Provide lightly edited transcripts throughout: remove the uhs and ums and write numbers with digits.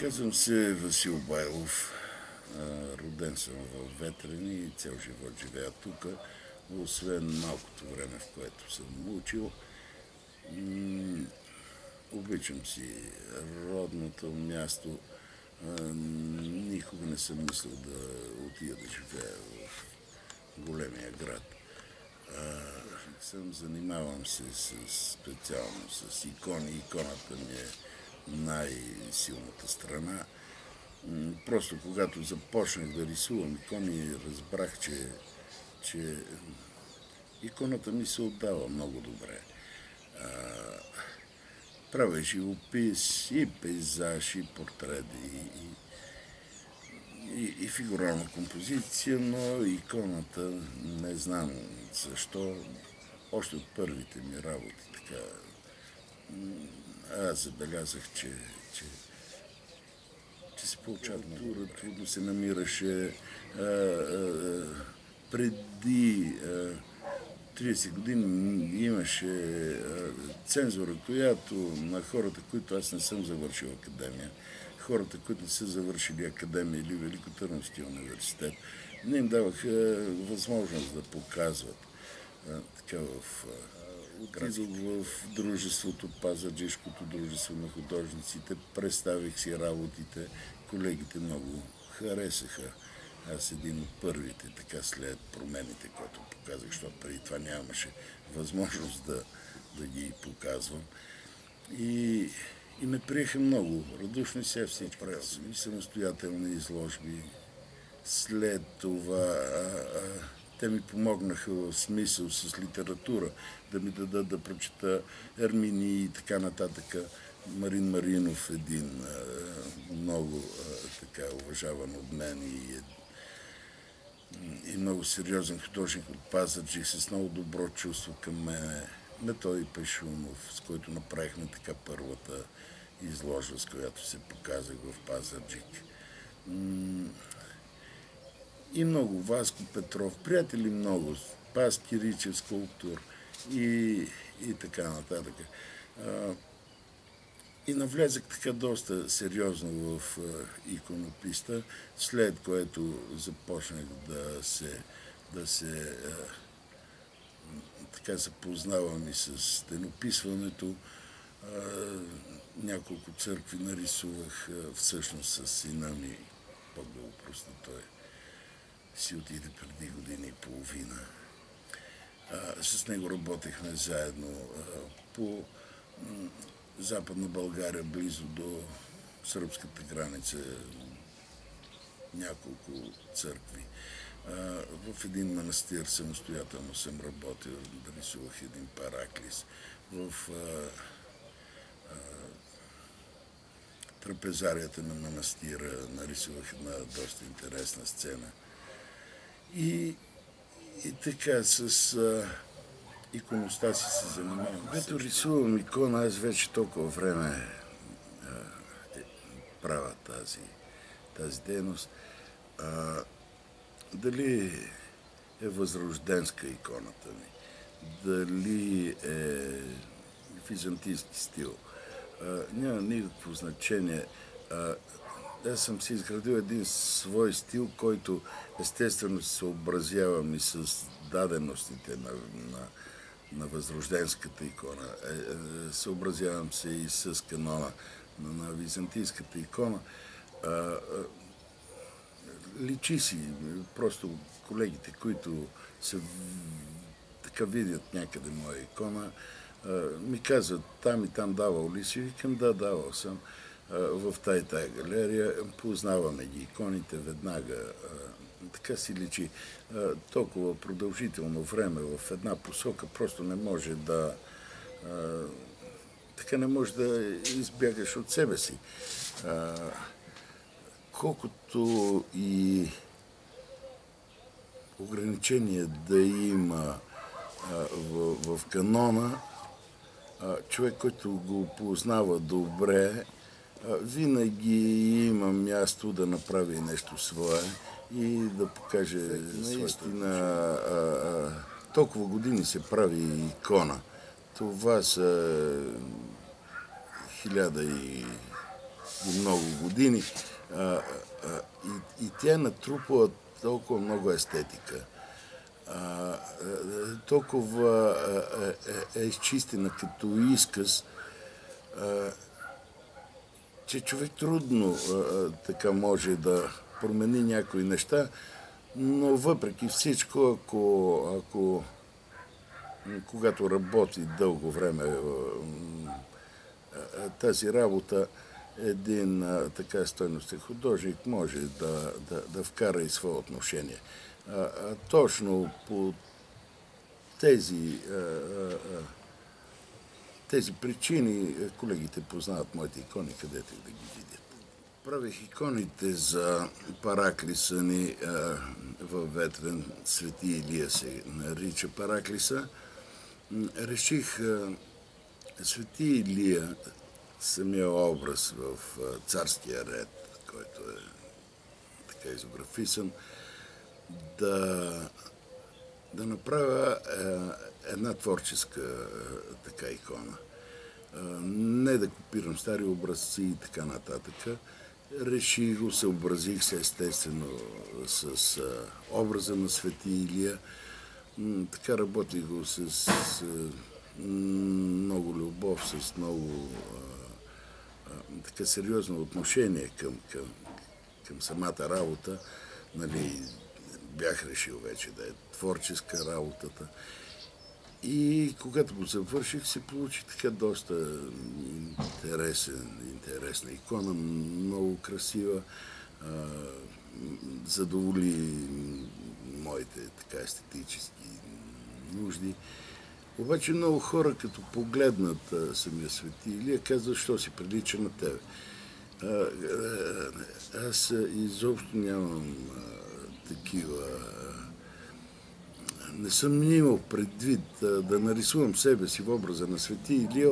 Казвам се Васил Байлов. Роден съм в Ветрени и цял живот живея тук, освен малкото време, в което съм учил. Обичам си родното място. Никога не съм мислил да отида да живея в големия град. Занимавам се специално с икони. Иконата ми е най-силната страна. Просто когато започнах да рисувам икони, разбрах, че иконата ми се отдава много добре. Правя живопис, и пейзаж, и портрет, и фигурална композиция, но иконата не знам защо. Още от първите ми работи така аз забелязах, че се получава натура, трудно се намираше. Преди 30 години имаше цензура, която на хората, които аз не съм завършил академия, хората, които не са завършили академия или Великотърновския университет, не им даваха възможност да показват така в Отидох в дружеството, Пазарджишкото дружество на художниците, представих си работите, колегите много харесаха. Аз един от първите, така след промените, които показах, защото преди това нямаше възможност да ги показвам. И ме приеха много радушно и сега всички. Правил съм и самостоятелни изложби. След това те ми помогнаха в смисъл с литература, да ми дадат да прочета Ермини и така нататък. Марин Маринов, един много така уважаван от мен и много сериозен художник от Пазарджик, с много добро чувство към мен. Методий Пешунов, с който направихме така първата изложба, с която се показах в Пазарджик. И много, Васко Петров, приятели много, Спас Киричев, скулптор и така нататък. И навлязах така доста сериозно в иконописта, след което започнах да се така запознавам и с стенописването. Няколко църкви нарисувах всъщност с сина ми, Бог да го прости, той си отиде преди година и половина. С него работехме заедно по Западна България, близо до сръбската граница, няколко църкви. В един манастир самостоятелно съм работил, рисувах един параклис. В трапезарията на манастира нарисувах една доста интересна сцена. И така с иконостаси се занимавам. Когато рисувам икона, аз вече толкова време правя тази дейност. Дали е възрожденска иконата ми, дали е византийски стил, няма никакво значение. Аз съм си изградил един свой стил, който естествено се съобразявам и с даденостите на възрожденската икона. Съобразявам се и с канона на византийската икона. Личи си, просто колегите, които се така видят някъде моя икона, ми казват, там и там давал ли си? Викам, да, давал съм. В тая галерия познаваме ги иконите веднага. Така си личи. Толкова продължително време в една посока просто не може така не може да избягаш от себе си. Колкото и ограничения да има в канона, човек, който го познава добре, винаги има място да направи нещо свое и да покаже наистина. Толкова години се прави икона. Това са преди много години. И тя натрупва толкова много естетика. Толкова е изчистена като изказ, че човек трудно така може да промени някои неща, но въпреки всичко, когато работи дълго време тази работа, един така стойностен художник може да вкара и свое отношение. Точно по тези причини колегите познават моите икони, където и да ги видят. Правих иконите за Параклиса ни във Ветрен, Свети Илия се нарича Параклиса. Реших Свети Илия, самия образ в царския ред, който е така изографисан, да направя една творческа така икона. Не да копирам стари образци и така нататък. Реших го, съобразих се естествено с образа на Свети Илия. Така работих го с много любов, с много така сериозно отношение към самата работа. Нали, бях решил вече да е творческа работата. И когато го завърших, се получи така доста интересна икона, много красива, задоволи моите така естетически нужди. Обаче много хора, като погледнат самия Свети Илия, казват, що си прилича на тебе. Аз изобщо нямам такива. Не съм имал предвид да нарисувам себе си в образа на Свети Илия,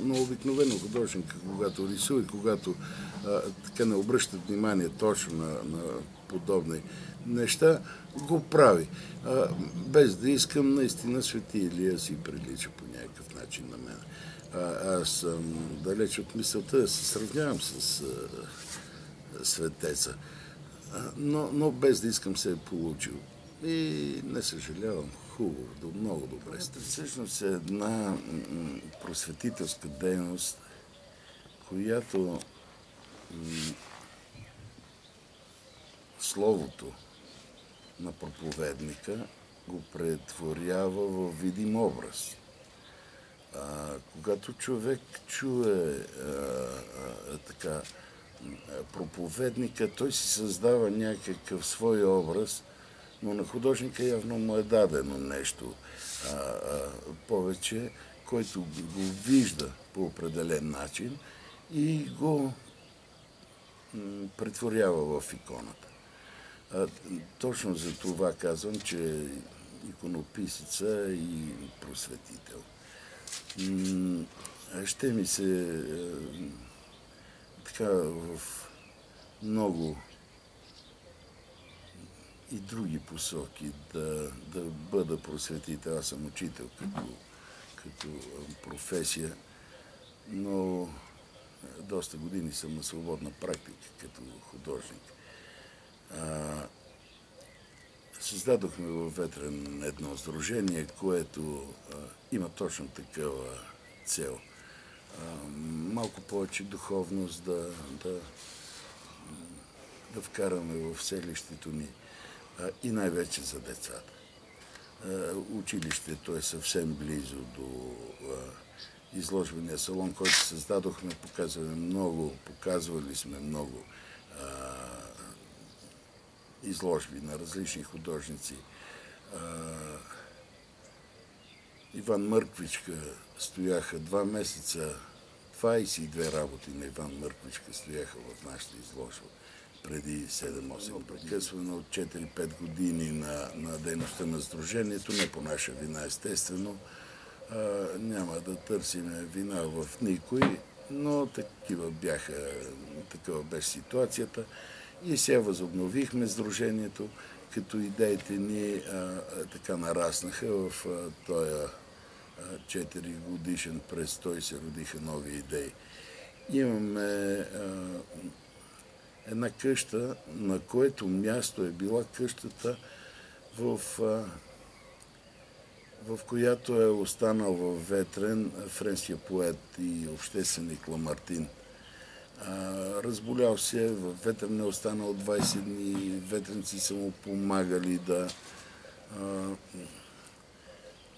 но обикновено художника, когато рисува и когато така не обръщат внимание точно на подобни неща, го прави. Без да искам, наистина Свети Илия си прилича по някакъв начин на мен. Аз съм далеч от мисълта да се сравнявам с светеца, но без да искам се е получил. И не съжалявам, хубаво, много добре. Всъщност е една просветителска дейност, която словото на проповедника го претворява в видим образ. Когато човек чуе така проповедника, той си създава някакъв свой образ, но на художника явно му е дадено нещо повече, който го вижда по определен начин и го претворява в иконата. Точно за това казвам, че иконописеца и просветител. Ще ми се така в много и други посоки да бъда просветител. Аз съм учител като професия, но доста години съм на свободна практика като художник. Създадохме във Ветрен едно сдружение, което има точно такава цел. Малко повече духовност да вкараме в селището ни и най-вече за децата. Училището е съвсем близо до изложбения салон, който създадохме. Показвали сме много изложби на различни художници. Иван Мърквичка стояха 2 месеца, 22 работи на Иван Мърквичка стояха в нашата изложба преди 7-8. Прекъсване от 4-5 години на дейността на сдружението, не по наша вина естествено. Няма да търсим вина в никой, но такава беше ситуацията. И сега възобновихме сдружението, като идеите ни така нараснаха в този 4 годишен престой, се родиха нови идеи. имаме една къща, на което място е била къщата, в която е останал във Ветрен френския поет и общественик Ламартин. Разболял се, във Ветрен е останал 20 дни, ветренци са му помагали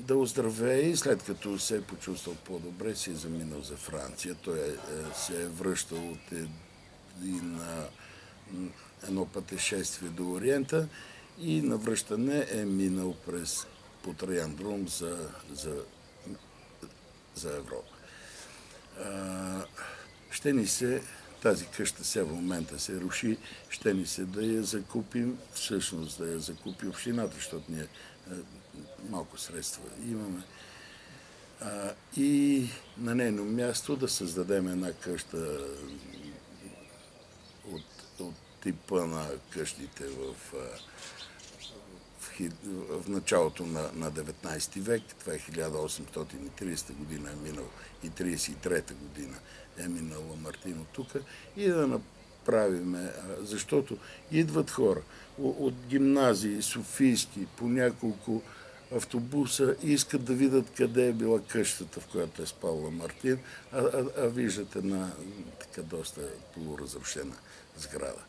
да оздравее и след като се е почувствал по-добре, си е заминал за Франция. Той се е връщал от едно пътешествие до Ориента и на връщане е минал по Траян-Друм за Европа. Ще ни се, тази къща сега в момента се руши, ще ни се да я закупим, всъщност да я закупи общината, защото ние малко средства имаме. И на нейно място да създадем една къща от типа на къщите в началото на 19 век. Това е 1830 година е минал и 33 година е минал Ламартин от тук. И да направим, защото идват хора от гимназии, софийски, по няколко автобуса и искат да видят къде е била къщата, в която е спал Ламартин, а виждат една така доста полуразрушена сграда.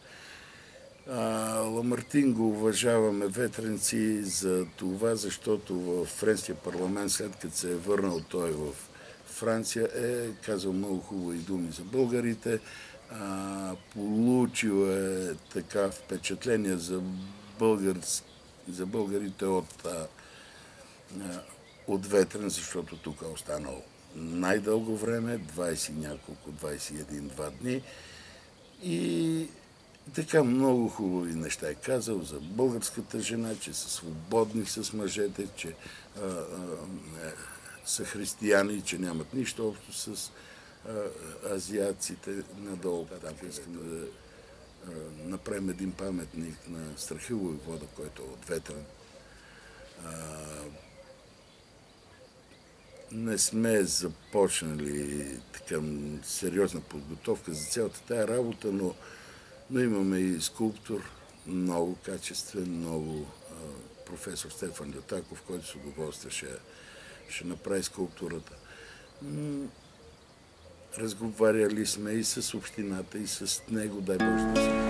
Ламартин го уважаваме ветренци за това, защото в френския парламент, след като се е върнал той в Франция, е казал много хубави думи за българите, получил е така впечатление за българите от Ветрен, защото тук е останал най-дълго време, 21-2 дни. И така много хубави неща е казал за българската жена, че са свободни с мъжете, че са християни, че нямат нищо общо с азиатците. Надолу искам да направим един паметник на Страхил войвода, който е от Ветрен. Не сме започнали така сериозна подготовка за цялата тая работа, но имаме и скулптор, много качествен, много професор Стефан Лютаков, който с удоволствие ще направи скулптурата. Разговаряли сме и с общината, и с него, дай Боже да се